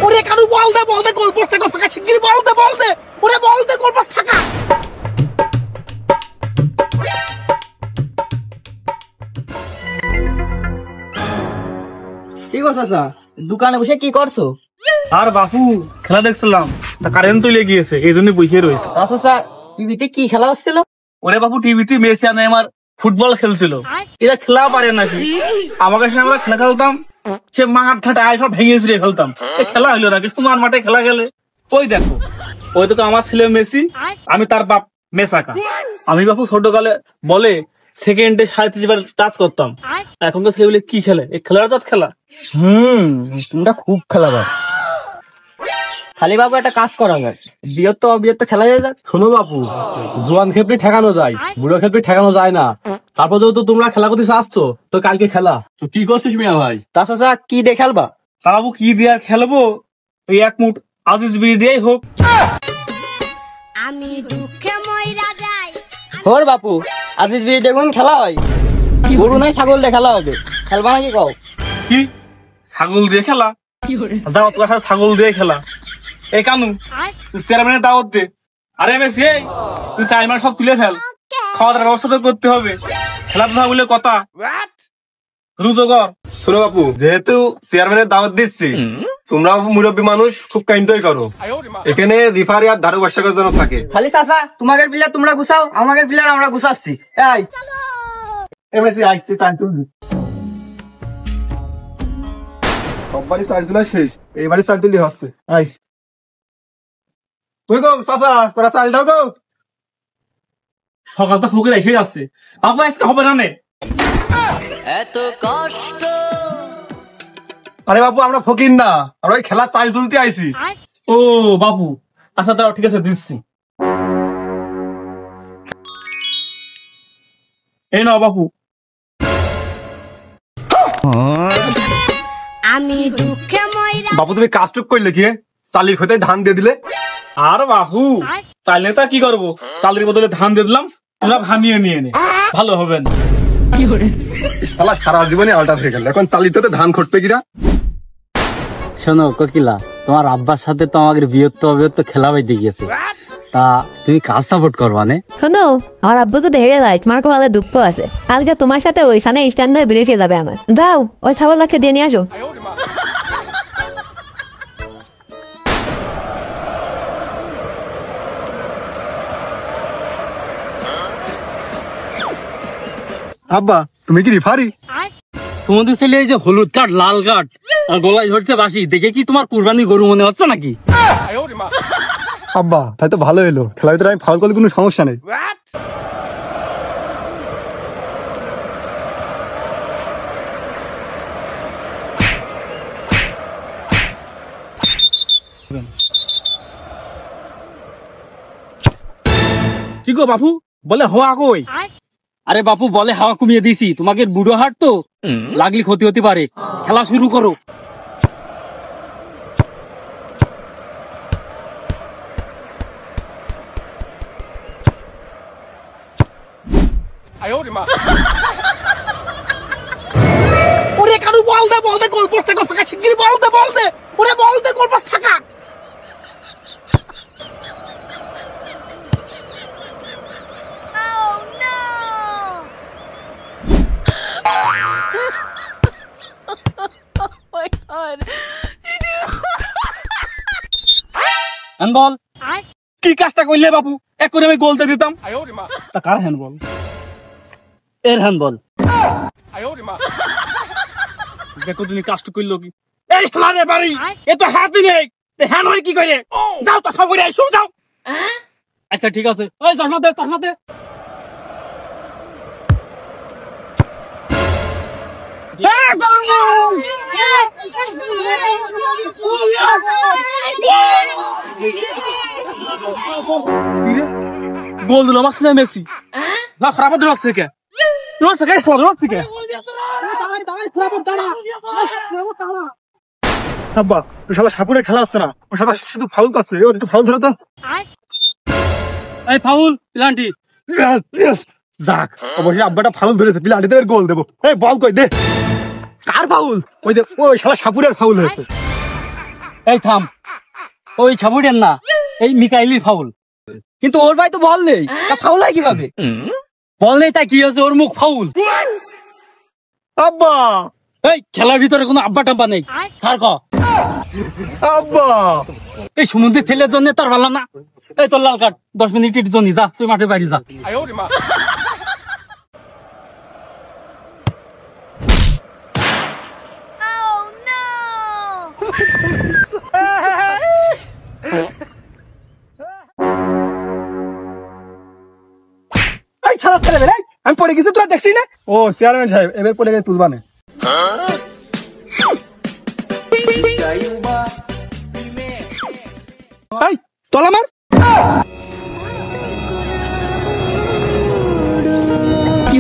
ওরে কানু বল দে গোলপোস্ট থেকে ফাঁকা শিগগিরই বল দে ওরে বল দে গোলপোস্ট ফাঁকা। কি করছো চাচা? দোকানে বসে কি করছো? আর বাপু খেলা দেখছিলাম, কারেন্ট চলে গিয়েছে এই জন্য বসে রয়েছে। চাচা টিভিতে কি খেলা হচ্ছিল? ওরে বাপু টিভিতে মেসি আর নেইমার ফুটবল খেলছিল, এরা খেলা পারে নাকি? আমাকে সঙ্গে আমরা খেলা খেলতাম, সে মাঠ ঘাটে আয় সব ভেঙে চুরিয়ে খেলতাম। খেলা হইলো নাকি? তোমার মাঠে খেলা গেলে ওই দেখো, ওই তো আমার ছেলে মেসি, আমি তার বাপ মেসাকা। আমি বাপু ছোটকালে বলে সেকেন্ডে 37 বার টাচ করতাম। এখনকার ছেলেগুলো কি খেলে? এই খেলার তো খেলা। তোমরা খুব খেলাবা। খালি বাবু একটা কাজ করা যায়, বিয়ত অবিয়ত খেলা হয়ে যাক। শোনো বাপু, জোয়ান খেপড়ি ঠেকানো যায়, বুড়ো খেপড়ি ঠেকানো যায় না। তারপর যেহেতু তোমরা খেলা করতে আসছো, তো কালকে খেলা তো কি করছিস মিয়া ভাই? তা চাচা কি দিয়ে খেলবা? তা বাবু কি দিয়ে আর খেলবো? ওই এক মুঠ আজিজ বিড়ি দিয়েই হোক। আমি দুঃখে মইরা যাই। হোর বাপু, আজিজ বিড়ি দেখুন খেলা হয়, গরু নাই ছাগল দিয়ে খেলা হবে, খেলবা নাকি কও? কি ছাগল দিয়ে খেলা? যাও তোর সাথে ছাগল দিয়ে খেলা। এই কানু তুই চেয়ারম্যানের দাওয়াত দে। আরে মেসি তুই চেয়ারম্যান সব তুলে ফেল, খাওয়া দাওয়ার ব্যবস্থা তো করতে হবে। খেলাধুলা বলে কথা, দ্রুত কর। শোনো বাপু, যেহেতু চেয়ারম্যানের দাওয়াত দিচ্ছি, তোমরা মুরব্বী মানুষ খুব কাইন্ডই করো। এখানে রিফারি আর ধারু বর্ষাকের জন্য থাকে। খালি চাচা তোমাদের প্লেয়ার তোমরা গুছাও, আমাদের প্লেয়ার আমরা গুছাচ্ছি। এই এমএসি আইছে চাল তুলবি, সববারই চাল তোলা শেষ, এইবারই চাল তুলি হচ্ছে। আইস তুই গো চাচা, তোরা চাল দাও গো। সকাল তো ফুকে এসে যাচ্ছে, বাবু আজকে হবে না নে। এত কষ্ট। আরে বাপু আমরা ফকির না, আমরা ওই খেলা চাল তুলতে আইছি। ও বাবু আচ্ছা দাও, ঠিক আছে দিচ্ছি। এই নাও বাপু। আমি দুঃখে মইরা। বাপু তুমি কাজটুক করলে কি? চালির খোঁতে ধান দিয়ে দিলে। আর বাহু চাইলে তা কি করবো, চালের বদলে ধান দিয়ে দিলাম, তোরা ভানিয়ে নিয়ে নে, ভালো হবে না। শালা সারা জীবনে আলটা থেকে গেল, এখন চালিটাতে ধান খটবে কিরা? শোনো কোকিলা, তোমার আব্বার সাথে তো আমাদের বিয়ত্ত অবিয়ত্ত খেলা বাইতে গিয়েছে, তা তুমি কাজ সাপোর্ট করবা নে? শোনো, আমার আব্বু তো দেখে যায় তোমার খুব ভালো দুঃখ আছে, আজকে তোমার সাথে ওইখানে স্ট্যান্ড হয়ে বেরিয়ে যাবে আমার। যাও ওই ছাগলটাকে দিয়ে নিয়ে আসো। আব্বা তুমি কি রিফারি? তোমাদের ছেলে এই যে হলুদ কাঠ লাল কাঠ আর গলায় ধরছে বাসি, দেখে কি তোমার কুরবানি গরু মনে হচ্ছে নাকি? আব্বা তাই তো ভালো এলো, খেলার ভিতরে আমি ফাউল করলে কোনো সমস্যা নেই। কি গো বাপু বলে হওয়া কই? আরে বাপু বলে হাওয়া কমিয়ে দিয়েছি, তোমাকে বুড়ো হাট তো লাগলে ক্ষতি হতে পারে, খেলা শুরু করো। ওরে কানু বল দে গোলপোস্ট থেকে ফাঁকা শিগগিরই বল দে ওরে বল দে গোলপোস্ট ফাঁকা। হ্যান্ডবল কি কাজটা করলে বাপু? এক করে আমি গোলতে দিতাম। তা কার হ্যান্ডবল? এর হ্যান্ডবল। দেখো তুমি কাজটা করলো কি? এই খেলারে বাড়ি এ তো হাতই নেই, হ্যান্ড হয় কি করে? যাও তো সব করে আইসো যাও। আচ্ছা ঠিক আছে, ওই চশমা দে। গোল দিল আমার ছেলে মেসি। না খারাপ ধরছে কে? আব্বা তুই শালা সাপুরে খেলা হচ্ছে না, ওর সাথে শুধু ফাউল করছে, ওর একটু ফাউল ধরে তো। এই ফাউল প্লান্টি। যাক অবশ্যই আব্বাটা ফাউল ধরেছে, প্লান্টিতে গোল দেবো। এই বল কই দে। কার ফাউল? ওই যে ওই শালা সাপুরের ফাউল হয়েছে। এই থাম, ওই ছাবুড়ের না, এই মিকাইলির ফাউল। কিন্তু ওর ভাই তো বল নেই, তা ফাউল হয় কিভাবে? বল নেই তাই কি হয়েছে, ওর মুখ ফাউল। আব্বা এই খেলার ভিতরে কোনো আব্বা টাব্বা নেই, স্যার ক। আব্বা এই সুমন্দির ছেলের জন্য তোর ভালো না। এই তোর লাল কার্ড, 10 মিনিটের জন্য যা, তুই মাঠে বাড়ি যা। এই ছাড়া ফেলে রে, আমি পড়ে গেছি তোরা দেখছিস না? ও চেয়ারম্যান সাহেব এবার পড়ে গেলে তুলবা না। এই তোল আমার। কি